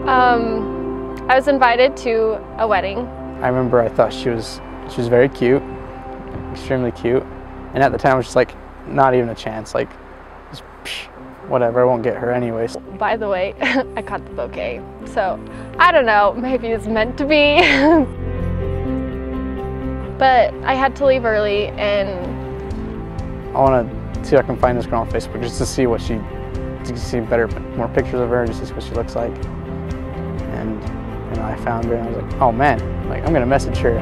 I was invited to a wedding. I remember I thought she was very cute, extremely cute, and at the time I was just like, not even a chance, like, just, psh, whatever, I won't get her anyways. By the way, I caught the bouquet, so I don't know, maybe it's meant to be. But I had to leave early, and I want to see if I can find this girl on Facebook just to see what to see more pictures of her, just to see what she looks like. And you know, I found her and I was like, oh man, like I'm gonna message her.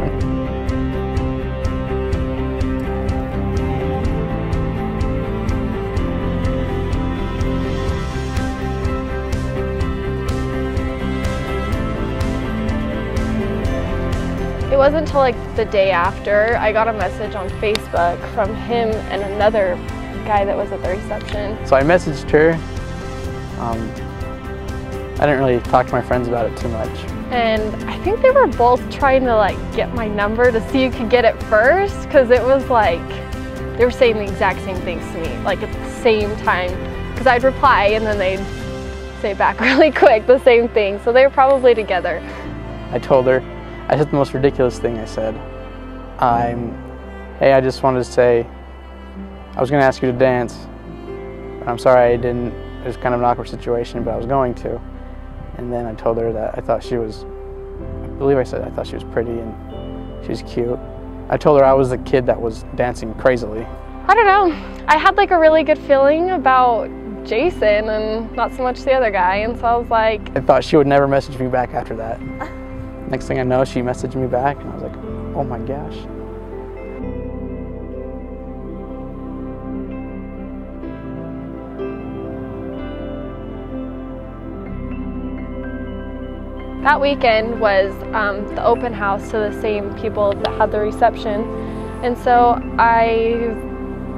it wasn't until like the day after I got a message on Facebook from him and another guy that was at the reception. So I messaged her. I didn't really talk to my friends about it too much. And I think they were both trying to like get my number to see who could get it first, because it was like they were saying the exact same things to me, like at the same time, because I'd reply and then they'd say back really quick the same thing. So they were probably together. I told her, I said the most ridiculous thing. I said, hey, I just wanted to say, I was going to ask you to dance, but I'm sorry I didn't. It was kind of an awkward situation, but I was going to. And then I told her that I thought she was, I believe I said I thought she was pretty and she was cute. I told her I was the kid that was dancing crazily. I don't know. I had like a really good feeling about Jason and not so much the other guy, and so I was like... I thought she would never message me back after that. Next thing I know, she messaged me back and I was like, oh my gosh. That weekend was the open house to the same people that had the reception. And so I,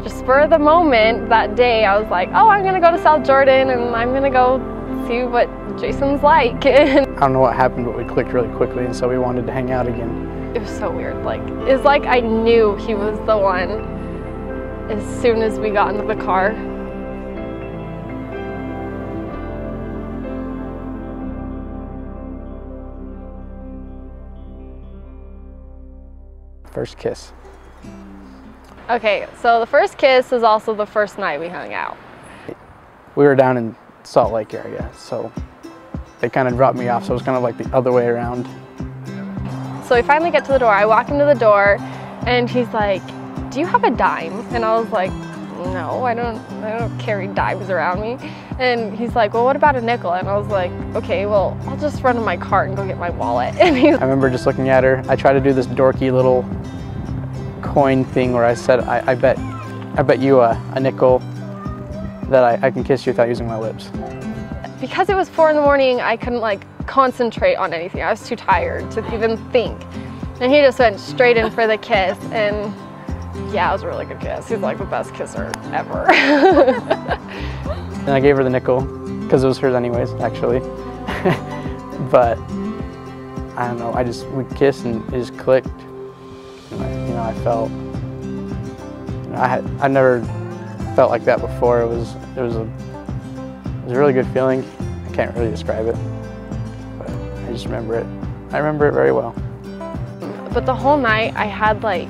just spur of the moment that day, I was like, oh, I'm gonna go to South Jordan and I'm gonna go see what Jason's like. I don't know what happened, but we clicked really quickly, and so we wanted to hang out again. It was so weird. Like, it was like I knew he was the one as soon as we got into the car. First kiss. Okay, so the first kiss is also the first night we hung out. We were down in Salt Lake area, so they kind of dropped me off, so it was kind of like the other way around. So we finally get to the door. I walk into the door and he's like, do you have a dime? And I was like, no, I don't carry dimes around me. And he's like, well, what about a nickel? And I was like, okay, well, I'll just run to my cart and go get my wallet. And I remember just looking at her. I tried to do this dorky little coin thing where I said, I bet you a nickel that I can kiss you without using my lips. Because it was 4 in the morning, I couldn't like concentrate on anything. I was too tired to even think. And he just went straight in for the kiss, and yeah, it was a really good kiss. He's like the best kisser ever. And I gave her the nickel, because it was hers anyways, actually. But, I don't know, we kissed and it just clicked. And I felt, I never felt like that before. It was a really good feeling. I can't really describe it, but I just remember it. I remember it very well. But the whole night I had like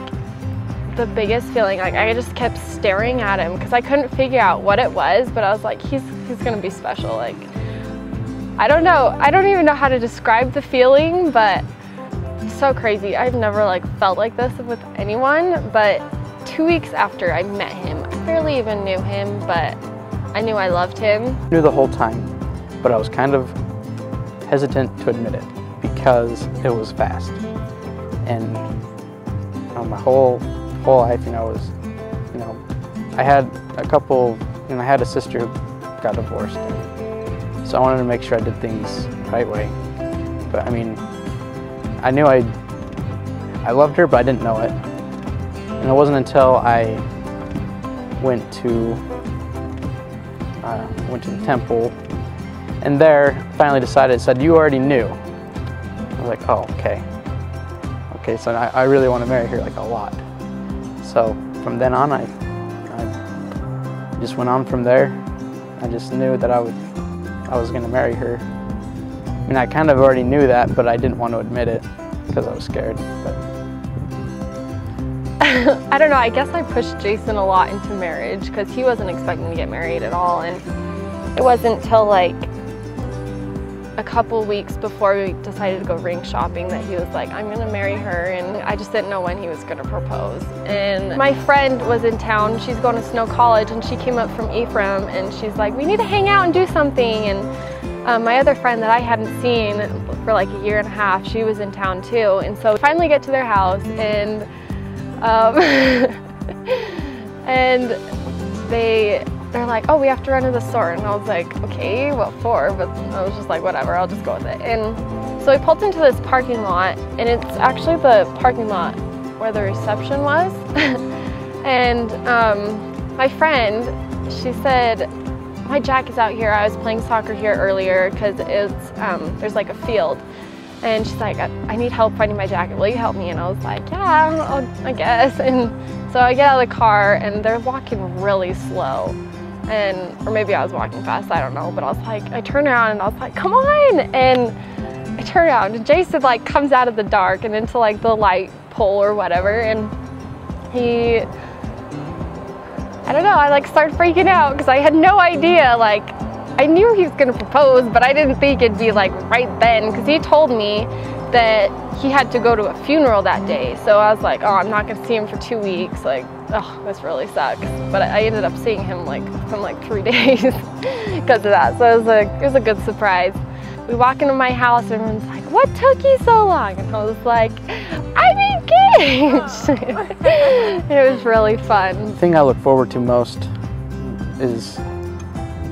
the biggest feeling, like I just kept staring at him because I couldn't figure out what it was, but I was like, he's gonna be special. Like, I don't know, I don't even know how to describe the feeling, but it's so crazy. I've never like felt like this with anyone, but 2 weeks after I met him, I barely even knew him, but I knew I loved him. I knew the whole time, but I was kind of hesitant to admit it because it was fast. And my whole life, was, I had a couple, I had a sister who got divorced. So I wanted to make sure I did things the right way. But I mean, I knew I loved her, but I didn't know it. And it wasn't until I went to the temple, and there finally decided, said, you already knew. I was like, oh, okay. Okay, so I really want to marry her, like a lot. So from then on, I just went on from there. I just knew that I was going to marry her. I mean, I kind of already knew that, but I didn't want to admit it because I was scared. But I don't know, I guess I pushed Jason a lot into marriage because he wasn't expecting to get married at all, and it wasn't till like a couple weeks before we decided to go ring shopping that he was like, I'm gonna marry her, and I just didn't know when he was gonna propose. And my friend was in town, she's going to Snow College, and she came up from Ephraim, and she's like, we need to hang out and do something. And my other friend that I hadn't seen for like a year and a half, she was in town too. And so we finally get to their house, and and they're like, oh, we have to run to the store. And I was like, okay, what for? But I was just like, whatever, I'll just go with it. And so we pulled into this parking lot, and it's actually the parking lot where the reception was. And my friend, she said, my jacket's out here. I was playing soccer here earlier because it's there's like a field. And she's like, I need help finding my jacket. Will you help me? And I was like, yeah, I guess. And so I get out of the car, and they're walking really slow. Or maybe I was walking fast, I don't know. But I was like, I turned around and I was like, come on. And I turned around, and Jason like comes out of the dark and into like the light pole or whatever. And I don't know, I like started freaking out because I had no idea. Like, I knew he was gonna propose, but I didn't think it'd be like right then, because he told me that he had to go to a funeral that day. So I was like, oh, I'm not gonna see him for 2 weeks. Like, oh, this really sucks. But I ended up seeing him like within like 3 days because of that. So it was a good surprise. We walk into my house, and everyone's like, what took you so long? And I was like, I'm engaged. It was really fun. the thing I look forward to most is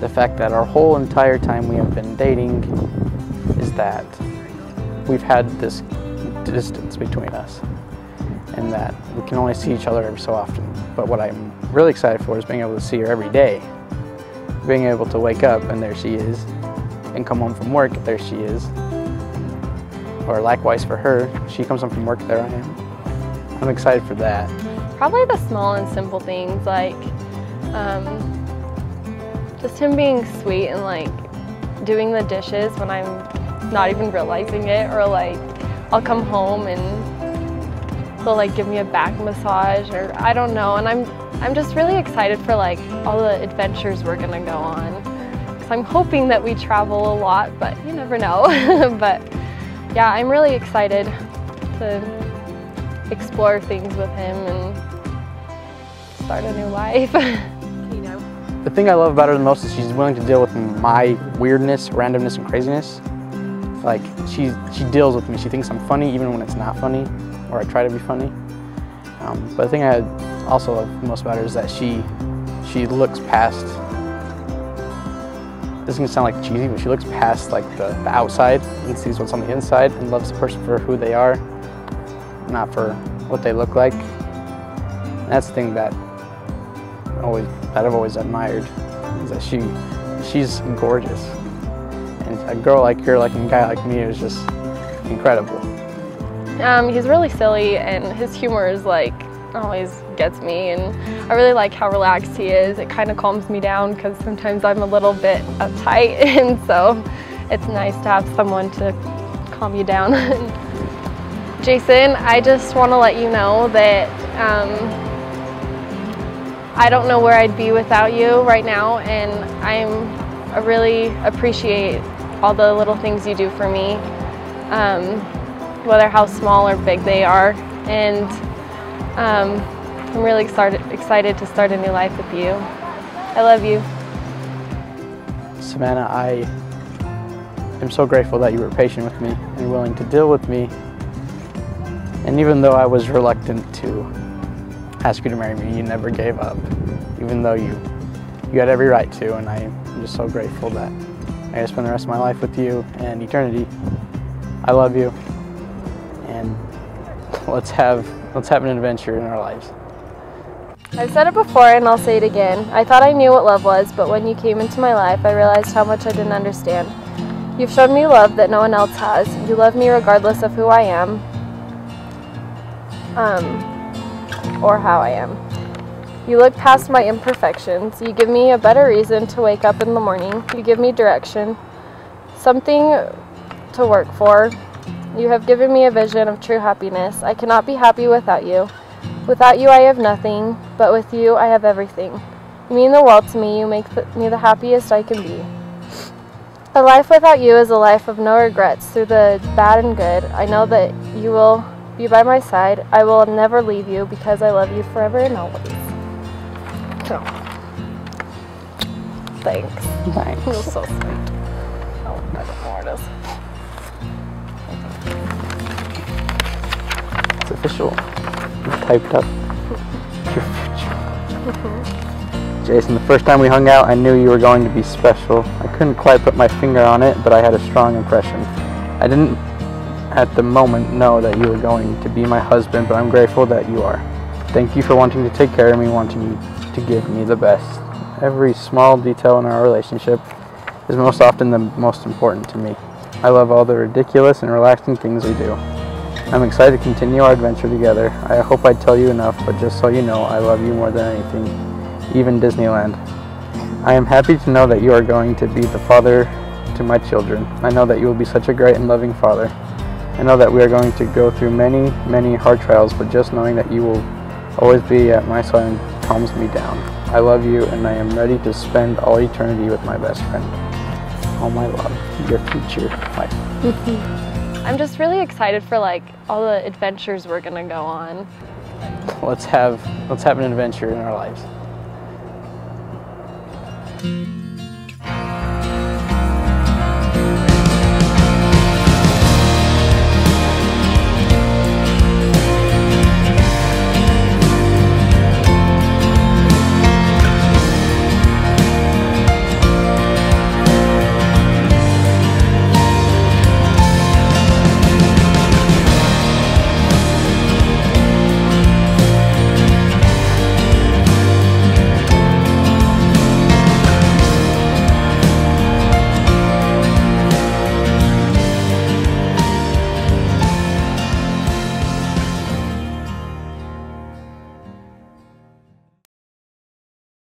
the fact that our whole entire time we have been dating is that we've had this distance between us, and that we can only see each other every so often. But what I'm really excited for is being able to see her every day. Being able to wake up and there she is, and come home from work, there she is. Or likewise for her, she comes home from work, there I am. I'm excited for that. Probably the small and simple things, like just him being sweet and like doing the dishes when I'm not even realizing it, or like I'll come home and he'll like give me a back massage, or I don't know. And I'm just really excited for like all the adventures we're gonna go on. Because I'm hoping that we travel a lot, but you never know. But yeah, I'm really excited to explore things with him and start a new life. The thing I love about her the most is she's willing to deal with my weirdness, randomness, and craziness. Like, she deals with me. She thinks I'm funny even when it's not funny, or I try to be funny. But the thing I also love most about her is that she looks past, this is gonna sound like cheesy, but she looks past like the outside and sees what's on the inside, and loves the person for who they are, not for what they look like. And that's the thing that I've always admired, is that she's gorgeous. And a girl like her, like a guy like me, is just incredible. He's really silly, and his humor is like always gets me, and I really like how relaxed he is. It kind of calms me down because sometimes I'm a little bit uptight, and so it's nice to have someone to calm you down. Jason, I just want to let you know that I don't know where I'd be without you right now, and I really appreciate all the little things you do for me, whether how small or big they are. And I'm really excited to start a new life with you. I love you. Savannah, I am so grateful that you were patient with me and willing to deal with me. And even though I was reluctant to ask you to marry me, you never gave up, even though you had every right to. And I'm just so grateful that I get to spend the rest of my life with you and eternity. I love you, and let's have an adventure in our lives. I've said it before, and I'll say it again. I thought I knew what love was, but when you came into my life, I realized how much I didn't understand. You've shown me love that no one else has. You love me regardless of who I am, or how I am. You look past my imperfections. You give me a better reason to wake up in the morning. You give me direction. Something to work for. You have given me a vision of true happiness. I cannot be happy without you. Without you I have nothing, but with you I have everything. You mean the world to me. You make me the happiest I can be. A life without you is a life of no regrets through the bad and good. I know that you will be by my side. I will never leave you because I love you forever and always. So, thanks. Thanks. It was so sweet. Oh, I don't know where it is. It's official. It's typed up. Your future. Jason, the first time we hung out, I knew you were going to be special. I couldn't quite put my finger on it, but I had a strong impression. I didn't, at the moment, know that you were going to be my husband, but I'm grateful that you are. Thank you for wanting to take care of me, wanting to give me the best. Every small detail in our relationship is most often the most important to me. I love all the ridiculous and relaxing things we do. I'm excited to continue our adventure together. I hope I tell you enough, but just so you know, I love you more than anything, even Disneyland. I am happy to know that you are going to be the father to my children. I know that you will be such a great and loving father. I know that we are going to go through many, many hard trials, but just knowing that you will always be at my side calms me down. I love you, and I am ready to spend all eternity with my best friend. All my love, your future wife. I'm just really excited for like all the adventures we're gonna go on. Let's have an adventure in our lives.